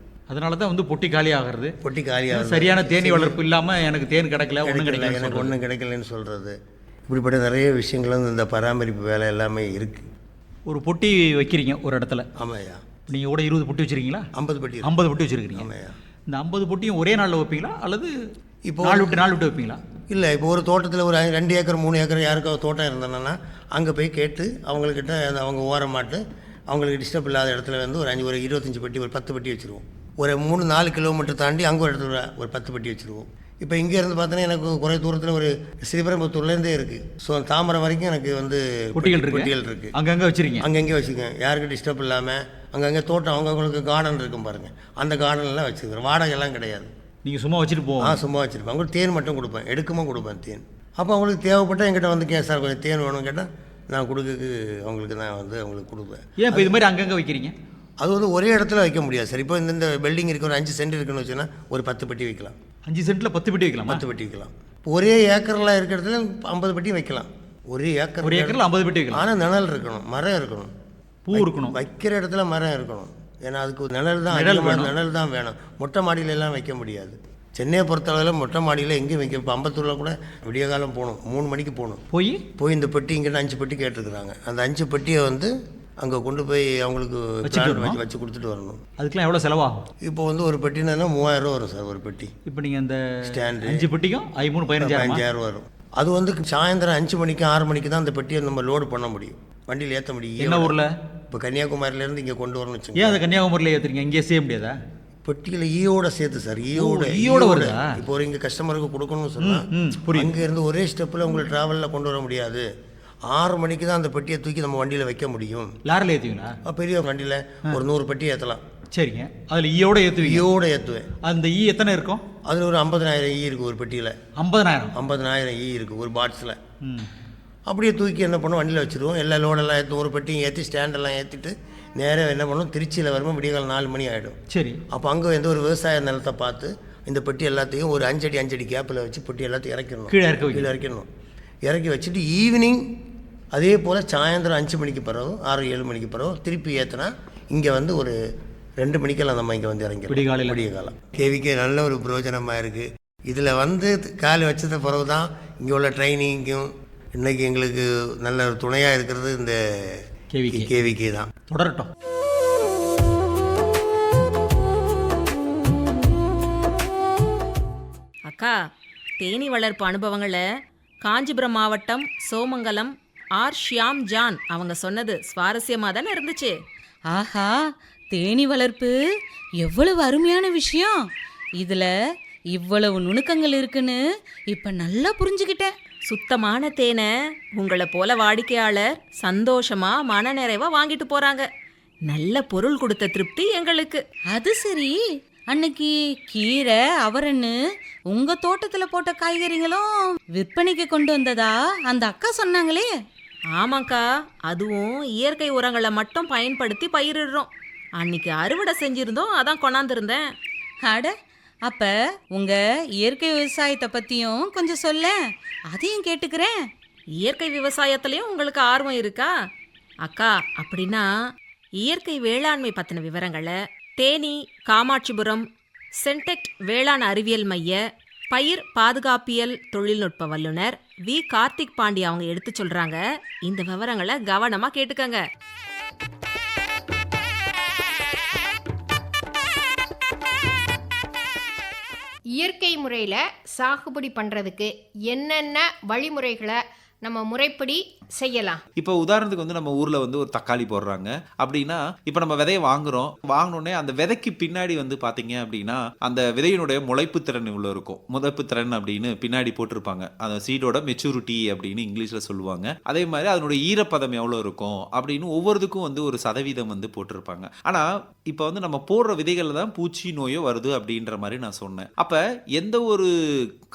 H: அதனால தான் வந்து பொட்டி காலி ஆகிறது. சரியான தேனி வளர்ப்பு இல்லாமல் எனக்கு தேன் கிடைக்கல,
G: எனக்கு ஒன்றும் கிடைக்கலன்னு சொல்கிறது. இப்படிப்பட்ட நிறைய விஷயங்கள் வந்து இந்த பராமரிப்பு வேலை எல்லாமே இருக்குது.
H: ஒரு பொட்டி வைக்கிறீங்க ஒரு இடத்துல.
G: ஆமாய்யா.
H: நீங்கள் கூட 20 பொட்டி வச்சுருக்கீங்களா?
G: 50 பொட்டி.
H: 50 பொட்டி வச்சுருக்கீங்க.
G: ஆமாய்யா.
H: இந்த 50 பொட்டியும் ஒரே நாளில் வைப்பீங்களா அல்லது இப்போ நாள் விட்டு வைப்பீங்களா?
G: இல்லை, இப்போ ஒரு தோட்டத்தில் ஒரு 2 ஏக்கர் 3 ஏக்கர் யாருக்காவது தோட்டம் இருந்தேன்னா அங்கே போய் கேட்டு அவங்கக்கிட்ட அவங்க ஓரமாட்டு அவங்களுக்கு டிஸ்டர்ப் இல்லாத இடத்துல வந்து ஒரு 25 பெட்டி, ஒரு 10 பெட்டி வச்சுருவோம். ஒரு 3-4 கிலோமீட்டர் தாண்டி அங்கே ஒரு இடத்துல ஒரு 10 பெட்டி வச்சுருவோம். இப்போ இங்கேருந்து பார்த்தோன்னா எனக்கு குறை தூரத்தில் ஒரு ஸ்ரீபெரும்புத்தூர்லேருந்தே இருக்குது. ஸோ தாமரை வரைக்கும் எனக்கு வந்து
H: பொட்டிகள்
G: இருக்குது.
H: அங்கங்கே வச்சுருக்கீங்க?
G: அங்கங்கே வச்சுருக்கேன், யாருக்கும் டிஸ்டர்ப் இல்லாமல். அங்கங்கே தோட்டம், அவங்களுக்கு கார்டன் இருக்கும் பாருங்கள், அந்த கார்டன்லாம் வச்சுருக்கேன். வாடகைலாம் கிடையாது.
H: நீங்கள் சும்மா வச்சுட்டு போவோம்?
G: சும்மா வச்சுருப்பேன். அவங்களுக்கு தேன் மட்டும் கொடுப்பேன், எடுக்கமாக கொடுப்பேன் தேன். அப்போ அவங்களுக்கு தேவைப்பட்டால் என்கிட்ட வந்து சார் கொஞ்சம் தேன் வேணும்னு கேட்டால் நான் கொடுக்கறதுக்கு அவங்களுக்கு நான் வந்து அவங்களுக்கு கொடுப்பேன்.
H: ஏன் இப்போ இது மாதிரி அங்கங்கே வைக்கிறீங்க?
G: அது வந்து ஒரே இடத்துல வைக்க முடியாது சார். இப்போ இந்த பில்டிங் இருக்க ஒரு 5 சென்ட் இருக்குன்னு வச்சுன்னா ஒரு 10 பெட்டி வைக்கலாம்.
H: 5 சென்ட்டில் 10 பெட்டி வைக்கலாம்?
G: 10 பெட்டி வைக்கலாம். இப்போ ஒரே ஏக்கரில் இருக்கிற இடத்துல 50 பெட்டி வைக்கலாம். ஒரு ஏக்கரில்
H: 50 பெட்டி வைக்கலாம்.
G: ஆனால் நிழல் இருக்கணும், மரம் இருக்கணும்,
H: பூ இருக்கணும்.
G: வைக்கிற இடத்துல மரம் இருக்கணும். ஏன்னா அதுக்கு ஒரு நிழல் தான் வேணும். மொட்டை மாடியில எல்லாம் வைக்க முடியாது. சென்னையை பொறுத்தளவில் மொட்டை மாடியில் எங்கேயும் வைக்க. இப்போ அம்பத்தூரில் கூட விடிய காலம் போகணும், 3 மணிக்கு போகணும். போய் இந்த பெட்டி இங்கிட்ட 5 பெட்டி கேட்டுருக்குறாங்க. அந்த 5 பெட்டியை வந்து அங்கே கொண்டு போய் அவங்களுக்கு வச்சு கொடுத்துட்டு வரணும்.
H: அதுக்கெலாம் எவ்வளோ செலவாகும்? இப்போ
G: வந்து ஒரு பெட்டினா 3000 ரூபா வரும் சார் ஒரு பெட்டி.
H: இப்போ நீங்கள் அந்த
G: ஸ்டாண்டு
H: 5 பெட்டிக்கும் 15,000
G: வரும். அது வந்து சாயந்தரம் 5 மணிக்கு 6 மணிக்கு தான் அந்த பெட்டியை நம்ம லோடு பண்ண முடியும், வண்டியில் ஏற்ற முடியும்.
H: என்ன ஊரில்?
G: இப்போ கன்னியாகுமரியிலேருந்து இங்கே கொண்டு வரணும்னு வச்சுக்கோங்க.
H: ஏன் அதை கன்னியாகுமரியில் ஏற்றுறீங்க? இங்கே செய்ய முடியாதா?
G: பெட்டியில் ஈயோட சேர்த்து சார். ஈயோட வருதா? இப்போ ஒரு இங்கே கஸ்டமருக்கு கொடுக்கணும்னு சொன்னால் அங்கேருந்து ஒரே ஸ்டெப்பில் உங்களுக்கு ட்ராவலில் கொண்டு வர முடியாது. 6 மணிக்கு தான் அந்த பெட்டியை தூக்கி நம்ம வண்டியில் வைக்க முடியும்.
H: லாரில் ஏற்றுவீங்களா?
G: பெரிய வண்டியில் ஒரு 100 பெட்டி ஏற்றலாம்.
H: சரிங்க. அதில் ஈயோட ஏற்றுவீங்க?
G: ஈயோட ஏற்றுவேன்.
H: அந்த ஈ எத்தனை இருக்கும்?
G: அதில் ஒரு 50,000 ஈ இருக்குது ஒரு பெட்டியில்.
H: 50,000
G: ஈ இருக்குது ஒரு பாக்ஸில். அப்படியே தூக்கி என்ன பண்ணுவோம், வண்டியில் வச்சுருவோம். எல்லா லோடெல்லாம் ஏற்றி ஒரு பெட்டியும் ஏற்றி ஸ்டாண்டெல்லாம் ஏற்றிட்டு நேராக என்ன பண்ணுவோம், திருச்சியில் வரும்போது விடியகாலம் 4 மணி ஆகிடும்.
H: சரி.
G: அப்போ அங்கே வந்து ஒரு விவசாய நிலத்தை பார்த்து இந்த பெட்டி எல்லாத்தையும் ஒரு 5 அடி கேப்பில் வச்சு பெட்டி எல்லாத்தையும் இறக்கிடணும். கீழே இறக்கிடணும். இறக்கி வச்சுட்டு ஈவினிங் அதே போல் சாயந்தரம் 5 மணிக்கு பிறகு 6-7 மணிக்கு பிறகு திருப்பி ஏற்றினா இங்கே வந்து ஒரு 2 மணிக்கெல்லாம் நம்ம இங்கே வந்து இறங்கிடும். விடிய காலம் கேவிக்கே நல்ல ஒரு பிரயோஜனமாக இருக்குது. இதில் வந்து காலை வச்சத பிறகு தான் இங்கே உள்ள ட்ரைனிங்கும் இன்றைக்கி எங்களுக்கு நல்ல ஒரு துணையாக இருக்கிறது இந்த கேவிக்கே தான்.
H: தொடரட்டும்.
A: அக்கா, தேனீ வளர்ப்பு அனுபவங்களை காஞ்சிபுரம் மாவட்டம் சோமங்கலம் ஷியாம் ஜான் அவங்க சொன்னது சுவாரஸ்யமாக தானே இருந்துச்சு.
F: ஆஹா, தேனி வளர்ப்பு எவ்வளவு அருமையான விஷயம். இதுல இவ்வளவு நுணுக்கங்கள் இருக்குன்னு இப்ப நல்லா புரிஞ்சுக்கிட்டேன்.
A: சுத்தமான தேனை உங்களை போல வாடிக்கையாளர் சந்தோஷமா மனநிறைவா வாங்கிட்டு போறாங்க. நல்ல பொருள் கொடுத்த திருப்தி எங்களுக்கு.
F: அது சரி, அன்னைக்கு கீரை அவரன்னு உங்க தோட்டத்துல போட்ட காய்கறிகளும் விற்பனைக்கு கொண்டு வந்ததா அந்த அக்கா சொன்னாங்களே?
A: ஆமாக்கா, அதுவும் இயற்கை உரங்களை மட்டும் பயன்படுத்தி பயிரிடுறோம். அன்னைக்கு அறுவடை செஞ்சிருந்தோம், அதான் கொண்டாந்துருந்தேன்.
F: அட, அப்ப உங்க இயற்கை விவசாயத்தை பத்தியும் கொஞ்சம் சொல்ல, அதையும் கேட்டுக்கிறேன்.
A: இயற்கை விவசாயத்திலையும் உங்களுக்கு ஆர்வம் இருக்கா அக்கா? அப்படின்னா இயற்கை வேளாண்மை பற்றின விவரங்களை தேனி காமாட்சிபுரம் சென்டெக்ட் வேளாண் அறிவியல் மைய பயிர் பாதுகாப்பியல் தொழில்நுட்ப வல்லுநர் வி கார்த்திக் பாண்டி அவங்க எடுத்து சொல்றாங்க. இந்த விவரங்களை கவனமா கேட்டுக்கங்க.
I: இயற்கை முறையில் சாகுபடி பண்ணுறதுக்கு என்னென்ன வழிமுறைகளை நம்ம முறைப்படி செய்யலாம்?
J: இப்போ உதாரணத்துக்கு வந்து நம்ம ஊரில் வந்து ஒரு தக்காளி போடுறாங்க அப்படின்னா, இப்போ நம்ம விதையை வாங்கினோடனே அந்த விதைக்கு பின்னாடி வந்து பார்த்தீங்க அப்படின்னா அந்த விதையினுடைய முளைப்பு திறன் இவ்வளோ இருக்கும். முளைப்பு திறன் அப்படின்னு பின்னாடி போட்டிருப்பாங்க. அந்த சீடோட மெச்சூரிட்டி அப்படின்னு இங்கிலீஷில் சொல்லுவாங்க. அதே மாதிரி அதனுடைய ஈரப்பதம் எவ்வளோ இருக்கும் அப்படின்னு ஒவ்வொருத்துக்கும் வந்து ஒரு சதவீதம் வந்து போட்டிருப்பாங்க. ஆனால் இப்போ வந்து நம்ம போடுற விதைகளில் தான் பூச்சி நோயோ வருது அப்படின்ற மாதிரி நான் சொன்னேன். அப்போ எந்த ஒரு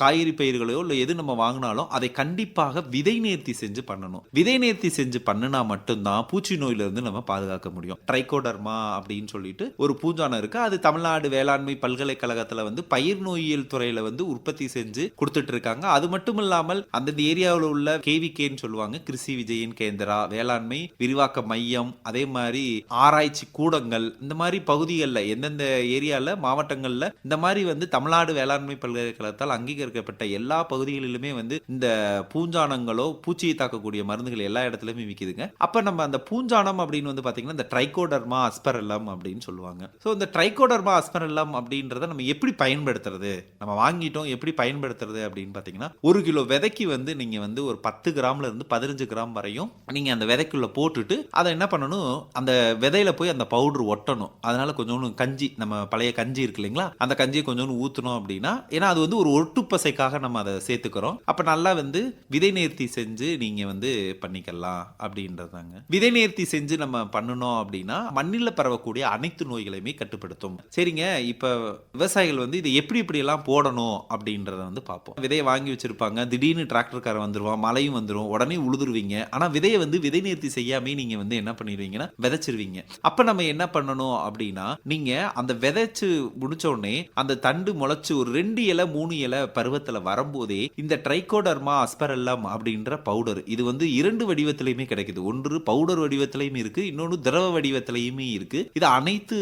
J: காய்கறி பயிர்களையோ இல்லை எது நம்ம வாங்கினாலும் அதை கண்டிப்பாக விதை நேர்த்தி செஞ்சு பண்ணணும். விதை நேர்த்தி செஞ்சு பண்ணினா மட்டும்தான் பூச்சி நோயிலிருந்து நம்ம பாதுகாக்க முடியும். ட்ரைகோடர்மா அப்படின்னு சொல்லிட்டு ஒரு பூஞ்சானம் இருக்கு. அது தமிழ்நாடு வேளாண்மை பல்கலைக்கழகத்துல வந்து பயிர் நோயியல் துறையில வந்து உற்பத்தி செஞ்சு கொடுத்துட்டு இருக்காங்க. அது மட்டும் இல்லாமல் அந்தந்த ஏரியாவில் உள்ள கேவிகேன்னு சொல்லுவாங்க, கிருஷி விஜயன் கேந்திரா, வேளாண்மை விரிவாக்க மையம், அதே மாதிரி ஆராய்ச்சி கூடங்கள், இந்த மாதிரி பகுதிகளில் எந்தெந்த ஏரியால மாவட்டங்கள்ல இந்த மாதிரி வந்து தமிழ்நாடு வேளாண்மை பல்கலைக்கழகத்தால் அங்கீகரிக்கப்பட்ட எல்லா பகுதிகளிலுமே வந்து இந்த பூஞ்சானங்களோ பூச்சியை தாக்கக்கூடிய மருந்துகள் எல்லா இடத்துலையுமே விற்கிதுங்க. அப்போ நம்ம அந்த பூஞ்சானம் அப்படின்னு வந்து பார்த்தீங்கன்னா இந்த ட்ரைகோடர்மா அஸ்பெரல்லம் அப்படின்னு சொல்லுவாங்க. ஸோ இந்த ட்ரைகோடர்மா அஸ்பெரல்லம் அப்படின்றத நம்ம எப்படி பயன்படுத்துறது, நம்ம வாங்கிட்டோம் எப்படி பயன்படுத்துறது அப்படின்னு பார்த்தீங்கன்னா 1 கிலோ விதைக்கு வந்து நீங்கள் வந்து ஒரு 10 கிராம்ல இருந்து 15 கிராம் வரையும் நீங்கள் அந்த விதைக்குள்ள போட்டுட்டு அதை என்ன பண்ணணும், அந்த விதையில போய் அந்த பவுடர் ஒட்டணும். அதனால கொஞ்சோண்டு கஞ்சி, நம்ம பழைய கஞ்சி இருக்கு இல்லைங்களா, அந்த கஞ்சியை கொஞ்சோண்டு ஊற்றணும் அப்படின்னா, ஏன்னா அது வந்து ஒரு ஒட்டுப்பசைக்காக நம்ம அதை சேர்த்துக்கிறோம். அப்போ நல்லா வந்து விதை நேர்த்தி செஞ்சு நீங்கள் வந்து பண்ணிக்கலாம் அப்படின்றதாங்க. விதை நேர்த்தி செஞ்சு நம்ம பண்ணணும் அப்படின்னா மண்ணில் பரவக்கூடிய அனைத்து நோய்களையுமே கட்டுப்படுத்தும். சரிங்க, இப்போ விவசாயிகள் வந்து இதை எப்படி எல்லாம் போடணும் அப்படின்றத வந்து பார்ப்போம். விதையை வாங்கி வச்சிருப்பாங்க, திடீர்னு டிராக்டர்காரன் வந்துருவான், மழையும் வந்துடும், உடனே உழுதுருவீங்க. ஆனால் விதையை வந்து விதை நேர்த்தி செய்யாமே நீங்கள் வந்து என்ன பண்ணிடுவீங்கன்னா விதைச்சிருவீங்க. அப்போ நம்ம என்ன பண்ணணும் அப்படின்னா, நீங்கள் அந்த விதைச்சு முடிச்ச உடனே அந்த தண்டு முளைச்சு ஒரு 2 இலை 3 இலை பருவத்தில் வரும்போதே இந்த ட்ரைகோடர்மா அஸ்பெரல்லம் அப்படின்ற பவுடர், இது வந்து 2 வடிவத்திலையுமே கிடைக்குது. ஒன்று பவுடர் வடிவத்திலையும் இருக்கு, இன்னொன்று திரவ வடிவத்திலையுமே இருக்கு. இது அனைத்து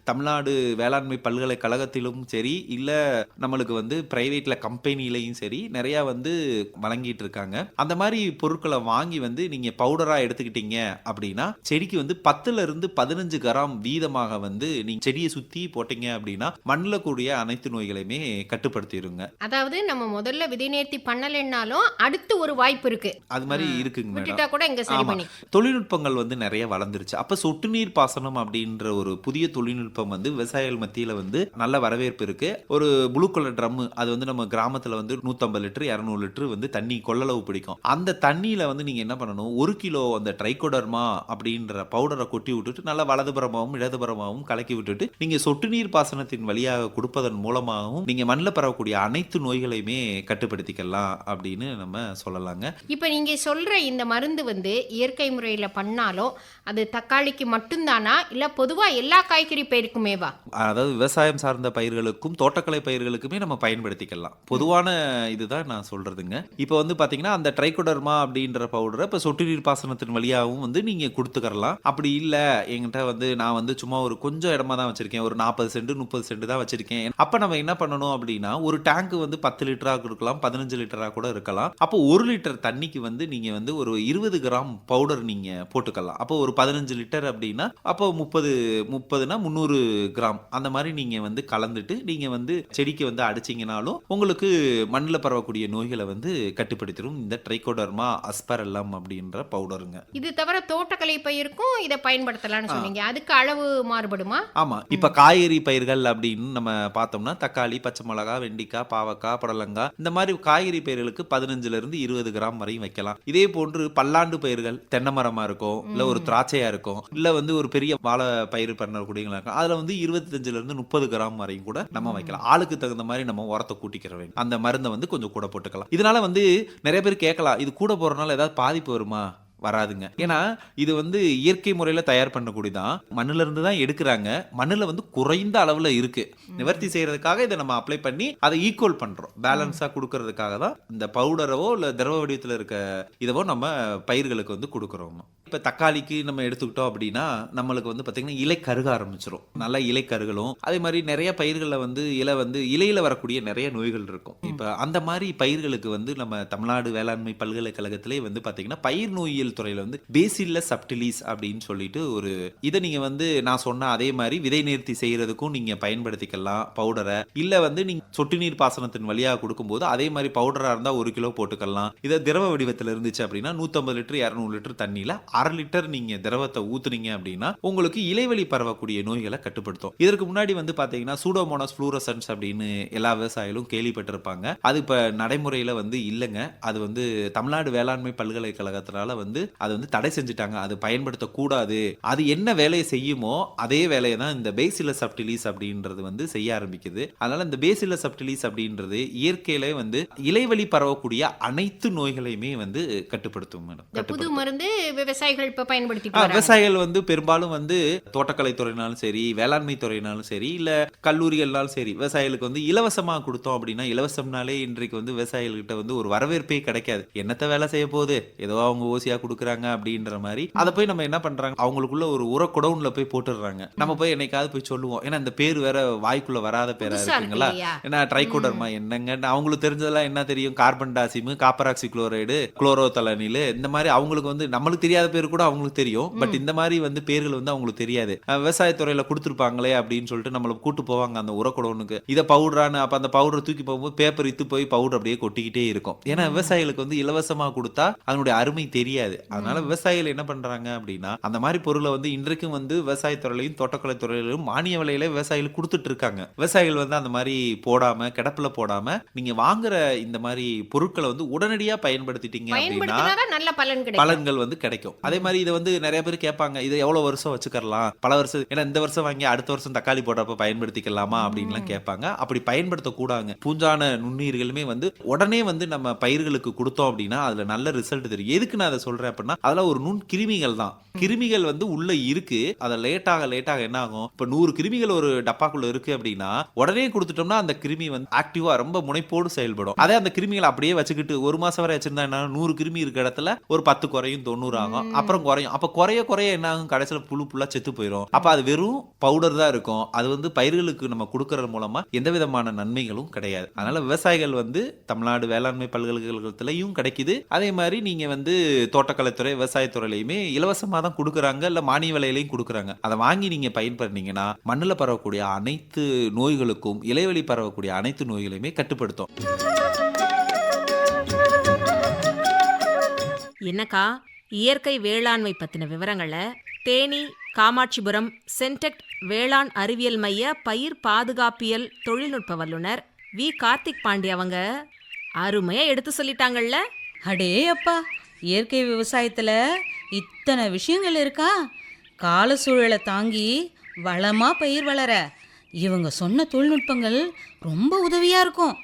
J: தமிழ்நாடு வேளாண்மை பல்கலைக்கழகத்திலும் சரி, இல்ல நம்மளுக்கு வந்து பிரைவேட்ல கம்பெனிலையும் சரி நிறைய வந்து வழங்கிட்டு இருக்காங்க. அந்த மாதிரி பொருட்களை வாங்கி வந்து நீங்க பவுடரா எடுத்துக்கிட்டீங்க அப்படின்னா செடிக்கு வந்து 10ல இருந்து 15 கிராம் வீதமாக வந்து நீங்க செடியை சுத்தி போட்டீங்க அப்படின்னா மண்ணில் கூடிய அனைத்து நோய்களையுமே கட்டுப்படுத்திடுங்க.
I: அதாவது நம்ம முதல்ல விதை நேர்த்தி பண்ணலைன்னாலும் அடுத்து ஒரு வாய்ப்பு இருக்கு,
J: அது மாதிரி இருக்குங்க
I: விட்டுட்டா கூட இங்க சரி பண்ணி.
J: தொழில்நுட்பங்கள் வந்து நிறைய வளர்ந்துருச்சு. அப்ப சொட்டு நீர் பாசனம் அப்படின்ற ஒரு புதிய தொழில்நுட்பம் வந்து விவசாயிகள் மத்தியில வந்து நல்ல வரவேற்பு இருக்கு. ஒரு ப்ளூ கலர் ட்ரம், அது வந்து நம்ம கிராமத்துல வந்து 150 லிட்டர் 200 லிட்டர் வந்து தண்ணி கொள்ளளவு பிடிக்கும். அந்த தண்ணியில வந்து நீங்க என்ன பண்ணணும், 1 கிலோ அந்த ட்ரைகோடர்மா அப்படின்ற பவுடரை கொட்டி விட்டுட்டு நல்லா வலதுபுறமாகவும் இடதுபுறமாகவும் கலக்கி விட்டுட்டு நீங்க சொட்டு நீர் பாசனத்தின் வழியாக கொடுப்பதன் மூலமாகவும் நீங்க மண்ணில் பரவக்கூடிய அனைத்து நோய்களையுமே கட்டுப்படுத்திக்கலாம் அப்படின்னு நம்ம சொல்லலாங்க.
I: இப்ப நீங்க சொல்ற இந்த மருந்து வந்து இயற்கை முறையில பண்ணாலும் அது தக்காளிக்கு மட்டும்தானா, இல்ல பொதுவா எல்லா காய்கறி பயிருக்குமேவா?
J: அதாவது விவசாயம் சார்ந்த பயிர்களுக்கும் தோட்டக்கலை பயிர்களுக்குமே நம்ம பயன்படுத்திக்கலாம். பொதுவான இதுதான் நான் சொல்றதுங்க. இப்போ வந்து பாத்தீங்கன்னா அந்த ட்ரைகோடர்மா அப்படின்ற பவுடரை இப்போ சொட்டு நீர் பாசனத்தின் வழியாகவும் வந்து நீங்க கொடுத்துக்கலாம். அப்படி இல்லை என்கிட்ட வந்து நான் வந்து சும்மா ஒரு கொஞ்சம் இடமா தான் வச்சிருக்கேன், ஒரு 40 சென்ட் 30 சென்ட் தான் வச்சிருக்கேன், அப்ப நம்ம என்ன பண்ணணும் அப்படின்னா ஒரு டேங்க் வந்து 10 லிட்டரா இருக்கலாம், 15 லிட்டரா கூட இருக்கலாம். அப்போ 1 லிட்டர் தண்ணிக்கு வந்து நீங்க வந்து ஒரு 20 கிராம் பவுடர் நீங்க போட்டுக்கலாம். அப்போ ஒரு 15 லிட்டர் அப்படின்னா அப்போ 30னா 300 கிராம் அந்த மாதிரி நீங்க வந்து கலந்துட்டு நீங்க வந்து செடிக்கு வந்து அடிச்சீங்கனாலும் உங்களுக்கு மண்ணில் பரவக்கூடிய நோய்களை வந்து கட்டுப்படுத்திடும் இந்த ட்ரைகோடர்மா அஸ்பெரல்லம் அப்படின்ற பவுடருங்க.
I: இது தவிர தோட்டக்கலை பயிருக்கும் இதை பயன்படுத்தலாம்னு சொன்னீங்க, அதுக்கு அளவு மாறுபடுமா?
J: ஆமா, இப்ப காய்கறி பயிர்கள் அப்படின்னு நம்ம பார்த்தோம்னா தக்காளி, பச்சை மிளகாய், வெண்டிக்காய், பாவக்காய், புடலங்காய், இந்த மாதிரி காய்கறி பயிர்களுக்கு 15ல இருந்து 20 கிராம் வரையும் வைக்கலாம். இதே போன்று பல்லாண்டு பயிர்கள், தென்னை மரமா இருக்கும், இல்ல ஒரு திராட்சையா இருக்கும், இல்ல வந்து ஒரு பெரிய வாழை பயிர் பண்ணக்கூடியவங்களா இருக்கும், அதுல வந்து 25ல இருந்து 30 கிராம் வரையும் கூட நம்ம வைக்கலாம். ஆளுக்கு தகுந்த மாதிரி நம்ம உரத்தை கூட்டிக்கிற வேண்டும். அந்த மருந்தை வந்து கொஞ்சம் கூட போட்டுக்கலாம். இதனால வந்து நிறைய பேர் கேட்கலாம், இது கூட போறதுனால ஏதாவது பாதிப்பு வருமா? வராதுங்க. ஏன்னா இது வந்து இயற்கை முறையில தயார் பண்ணக்கூடியதான், மண்ணுல இருந்து தான் எடுக்கிறாங்க, மண்ணுல வந்து குறைந்த அளவுல இருக்கு. நிவர்த்தி செய்யறதுக்காக இதை நம்ம அப்ளை பண்ணி அதை ஈக்குவல் பண்றோம், பேலன்ஸா கொடுக்கறதுக்காக தான் இந்த பவுடரவோ இல்ல திரவ வடிவத்தில் இருக்க இதவோ நம்ம பயிர்களுக்கு வந்து கொடுக்குறோம். இப்ப தக்காளிக்கு நம்ம எடுத்துக்கிட்டோம் அப்படின்னா நம்மளுக்கு வந்து பாத்தீங்கன்னா இலை கருக ஆரம்பிச்சிடும், நல்ல இலை கருகளும். அதே மாதிரி நிறைய பயிர்களில் வந்து இலையில வரக்கூடிய நிறைய நோய்கள் இருக்கும். இப்ப அந்த மாதிரி பயிர்களுக்கு வந்து நம்ம தமிழ்நாடு வேளாண்மை பல்கலைக்கழகத்திலே வந்து பாத்தீங்கன்னா பயிர் நோயியல் துறையில வந்து பேசில்லஸ் சப்டிலிஸ் அப்படின்னு சொல்லிட்டு ஒரு இதை நீங்க வந்து நான் சொன்ன அதே மாதிரி விதை நேர்த்தி செய்யறதுக்கும் நீங்க பயன்படுத்திக்கலாம் பவுடரை. இல்ல வந்து நீங்க சொட்டு நீர் பாசனத்தின் வழியாக கொடுக்கும்போது அதே மாதிரி பவுடரா இருந்தா 1 கிலோ போட்டுக்கலாம். இதை திரவ வடிவத்தில் இருந்துச்சு அப்படின்னா 150 லிட்டர் 200 லிட்டர் தண்ணியில 1/2 லிட்டர் நீங்க திரவத்தை ஊத்துனீங்க அப்படின்னா உங்களுக்கு இலைவெளி பரவக்கூடிய நோய்களை கட்டுப்படுத்தும். இதற்கு முன்னாடி வந்து பாத்தீங்கன்னா சூடோமோனாஸ் ஃப்ளூரசன்ஸ் அப்படின்னு எல்லா விவசாயிகளும் கேள்விப்பட்டிருப்பாங்க. அது இப்ப நடைமுறையில வந்து இல்லைங்க. அது வந்து தமிழ்நாடு வேளாண்மை பல்கலைக்கழகத்தினால வந்து அது வந்து தடை செஞ்சுட்டாங்க, அது பயன்படுத்தக்கூடாது. அது என்ன வேலையை செய்யுமோ அதே வேலையை தான் இந்த பேசில்லஸ் சப்டிலிஸ் அப்படின்றது வந்து செய்ய ஆரம்பிக்குது. அதனால இந்த பேசில்லஸ் சப்டிலிஸ் அப்படின்றது இயற்கையிலே வந்து இலைவெளி பரவக்கூடிய அனைத்து நோய்களையுமே வந்து கட்டுப்படுத்தும் மேடம்.
I: புது மருந்து விவசாயிகள் விவசாயிகள் இப்ப பயன்படுத்திட்டு வராங்க?
J: விவசாயிகள் வந்து பெரும்பாலும் வந்து தோட்டக்கலை துறையினாலும் சரி, வேளாண்மை துறையினாலும் சரி, இல்ல கல்லூரிகள்னாலும் சரி, விவசாயிகளுக்கு வந்து இலவசமா கொடுத்தோம் அப்படின்னா, இலவசம்னாலே இன்றைக்கு வந்து விவசாயிகள்கிட்ட வந்து ஒரு வரவேற்பே கிடைக்காது. என்னத்த வேலை செய்ய போகுது, ஏதோ அவங்க ஓசியா கொடுக்குறாங்க அப்படின்ற மாதிரி அதை போய் நம்ம என்ன பண்றாங்க, அவங்களுக்குள்ள ஒரு உர குடவுன்ல போய் போட்டுடுறாங்க. நம்ம போய் என்னைக்காவது போய் சொல்லுவோம், ஏன்னா இந்த பேர் வேற வாய்க்குள்ள வராத பேரா
I: புதுசா இருக்கு
J: இருக்குங்களா,
I: இல்லையா?
J: ஏன்னா ட்ரைகோடர்மா என்னங்க, அவங்களுக்கு தெரிஞ்சதெல்லாம் என்ன தெரியும், கார்பன் டாசிம், காப்பராக்சி குளோரைடு, குளோரோதலனில், இந்த மாதிரி அவங்களுக்கு வந்து நம்மளுக்கு தெரியாத பேர் கூட அவங்களுக்கு தெரியும். பட் இந்த மாதிரி வந்து பேர்கள் வந்து அவங்களுக்கு தெரியாது. விவசாயத்துறையில கொடுத்துருப்பாங்களே அப்படின்னு சொல்லிட்டு நம்மள கூட்டு போவாங்க அந்த உரக்குடவுனுக்கு. இதை பவுடரானு, அப்ப அந்த பவுடரை தூக்கி போகும்போது பேப்பர் இத்து போய் பவுடர் அப்படியே கொட்டிக்கிட்டே இருக்கும். ஏன்னா விவசாயிகளுக்கு வந்து இலவசமா கொடுத்தா அதனுடைய அருமை தெரியாது. அதனால விவசாயிகள் என்ன பண்றாங்க அப்படின்னா, அந்த மாதிரி பொருளை வந்து இன்றைக்கும் வந்து விவசாயத்துறையிலையும் தோட்டக்கலை துறையிலும் மானிய விலையில விவசாயிகள் கொடுத்துட்டு இருக்காங்க. விவசாயிகள் வந்து அந்த மாதிரி போடாம, கிடப்புல போடாம நீங்க வாங்குற இந்த மாதிரி பொருட்களை வந்து உடனடியா பயன்படுத்திட்டீங்க அப்படின்னா
I: பயன்படுத்தினாதான் நல்ல பலன் கிடைக்கும்.
J: பலன்கள் வந்து கிடைக்கும். அதே மாதிரி இதை வந்து நிறைய பேர் கேட்பாங்க, இது எவ்வளவு வருஷம் வச்சுக்கலாம், பல வருஷம், ஏன்னா இந்த வருஷம் வாங்கி அடுத்த வருஷம் தக்காளி போடுறப்ப பயன்படுத்திக்கலாமா அப்படின்லாம் கேட்பாங்க. அப்படி பயன்படுத்தக்கூடாங்க. பூஞ்சான நுண்ணுயிர்களுமே வந்து உடனே வந்து நம்ம பயிர்களுக்கு கொடுத்தோம் அப்படின்னா அதுல நல்ல ரிசல்ட் தெரியும். எதுக்கு நான் அதை சொல்றேன் அப்படின்னா, அதெல்லாம் ஒரு நுண் கிருமிகள் தான். கிருமிகள் வந்து உள்ள இருக்கு. அதை லேட்டாக என்ன ஆகும், இப்ப 100 கிருமிகள் ஒரு டப்பாக்குள்ள இருக்கு அப்படின்னா உடனே கொடுத்துட்டோம்னா அந்த கிருமி வந்து ஆக்டிவா ரொம்ப முனைப்போடு செயல்படும். அதே அந்த கிருமிகளை அப்படியே வச்சுக்கிட்டு ஒரு மாசம் வரை வச்சிருந்தா என்ன, 100 கிருமி இருக்க இடத்துல ஒரு 10 குறையும், 90 ஆகும், அப்புறம் குறையும். அப்ப குறைய என்ன ஆகும், கடைசியில புல்லா செத்து போயிடும். அப்ப அது வெறும் பவுடர் தான் இருக்கும். அது வந்து பயிர்களுக்கு நம்ம கொடுக்கறது மூலமா எந்த விதமான நன்மைகளும் கிடையாது. அதனால விவசாயிகள் வந்து தமிழ்நாடு வேளாண்மை பல்கலைக்கழகத்திலையும் கிடைக்குது. அதே மாதிரி நீங்க வந்து தோட்டக்கலைத்துறை, விவசாயத்துறையிலையுமே இலவசமா தான் கொடுக்குறாங்க, இல்ல மானிய விலையிலையும் கொடுக்குறாங்க. அதை வாங்கி நீங்க பயன்படுத்தீங்கன்னா மண்ணுல பரவக்கூடிய அனைத்து நோய்களுக்கும், இலைவெளி பரவக்கூடிய அனைத்து நோய்களையுமே கட்டுப்படுத்தும்.
A: என்னக்கா, இயற்கை வேளாண்மை பத்தின விவரங்களை தேனி காமாட்சிபுரம் சென்டெக்ட் வேளாண் அறிவியல் மைய பயிர் பாதுகாப்பியல் தொழில்நுட்ப வல்லுனர் வி. கார்த்திக் பாண்டி அவங்க அருமையா எடுத்து சொல்லிட்டாங்கல்ல.
F: அடே அப்பா, இயற்கை விவசாயத்துல இத்தனை விஷயங்கள் இருக்கா? கால சூழலை தாங்கி வளமா பயிர் வளர இவங்க சொன்ன தொழில்நுட்பங்கள் ரொம்ப உதவியா இருக்கும்.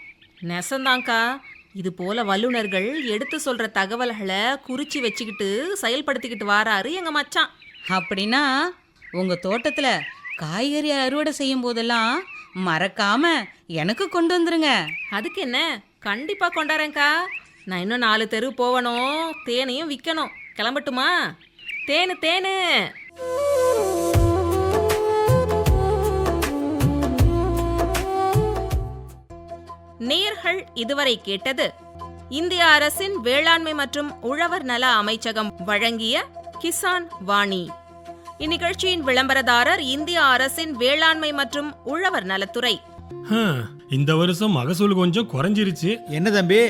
A: நெசந்தாங்க்கா, இது போல வல்லுநர்கள் எடுத்து சொல்ற தகவல்களை குறிச்சு வச்சுக்கிட்டு செயல்படுத்திக்கிட்டு வாராரு எங்க மச்சான்.
F: அப்படின்னா உங்க தோட்டத்துல காய்கறி அறுவடை செய்யும் போதெல்லாம் மறக்காம எனக்கு கொண்டு வந்துருங்க.
A: அதுக்கு என்ன, கண்டிப்பா கொண்டாரேங்க்கா. நான் இன்னும் 4 தெரு போவணும், தேனையும் விற்கணும். கிளம்பட்டுமா? தேனு. நேயர்கள் இதுவரை கேட்டது இந்திய அரசின் வேளாண்மை மற்றும் உழவர் நல அமைச்சகம் வழங்கிய கிசான் வாணி. இந்நிகழ்ச்சியின் விளம்பரதாரர் இந்திய அரசின் வேளாண்மை மற்றும் உழவர் நலத்துறை.
B: இந்த வருஷம் மகசூல் கொஞ்சம் குறைஞ்சிருச்சு.
K: என்ன தம்பி,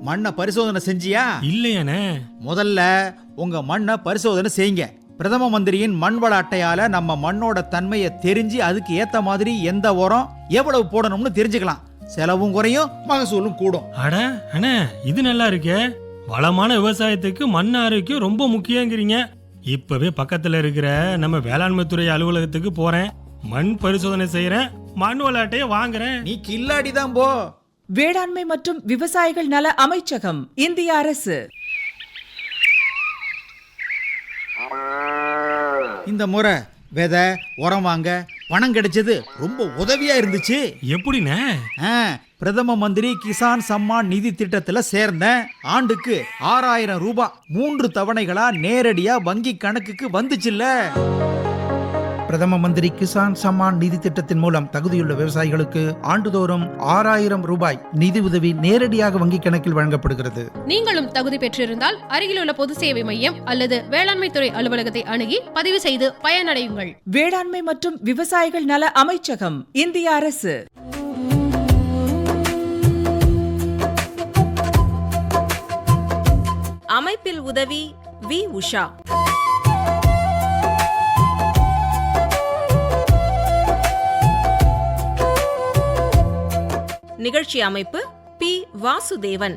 K: மண்ணை பரிசோதனை செஞ்சியா?
B: இல்லையானே.
K: முதல்ல உங்க மண்ணை பரிசோதனை செய்யுங்க. பிரதம மந்திரியின் மண் வள அட்டையால நம்ம மண்ணோட தன்மையை தெரிஞ்சு அதுக்கு ஏத்த மாதிரி எந்த உரம் எவ்வளவு போடணும்னு தெரிஞ்சுக்கலாம். செலவும் குறையும், மகசூலும் கூடும்.
B: அட அண்ணே, இது நல்லா இருக்கே. வளமான விவசாயத்துக்கு மண் ஆரோக்கியம் ரொம்ப முக்கியங்கிறீங்க. இப்பவே பக்கத்துல இருக்கிற நம்ம வேளாண்மை துறை அலுவலகத்துக்கு போறேன், மண் பரிசோதனை செய்யறேன், மண் வள அட்டையை வாங்குறேன்.
K: நீ கில்லாடி தான் போ.
E: வேளாண்மை மற்றும் விவசாயிகள் நல அமைச்சகம், இந்திய அரசு.
K: இந்த முறை விதை உரம் வாங்க பணம் கிடைச்சது ரொம்ப உதவியா இருந்துச்சு.
B: எப்படிண்ணே?
K: பிரதம மந்திரி கிசான் சம்மான் நிதி திட்டத்துல சேர்ந்தேன். ஆண்டுக்கு 6000 ரூபாய் 3 தவணைகளா நேரடியா வங்கி கணக்குக்கு வந்துச்சுல்ல.
C: பிரதம மந்திரி கிசான் சம்மான் நிதி திட்டத்தின் மூலம் தகுதியுள்ள விவசாயிகளுக்கு ஆண்டுதோறும் 6000 ரூபாய் நிதி உதவி நேரடியாக வங்கி கணக்கில் வழங்கப்படுகிறது.
D: நீங்களும் தகுதி பெற்றிருந்தால் அருகிலுள்ள பொது சேவை மையம் அல்லது வேளாண்மை துறை அலுவலகத்தை அணுகி பதிவு செய்து பயனடையுங்கள்.
E: வேளாண்மை மற்றும் விவசாயிகள் நல அமைச்சகம், இந்திய அரசு.
A: அமைப்பில் உதவி வி. உஷா. நிகழ்ச்சி அமைப்பு பி. வாசுதேவன்.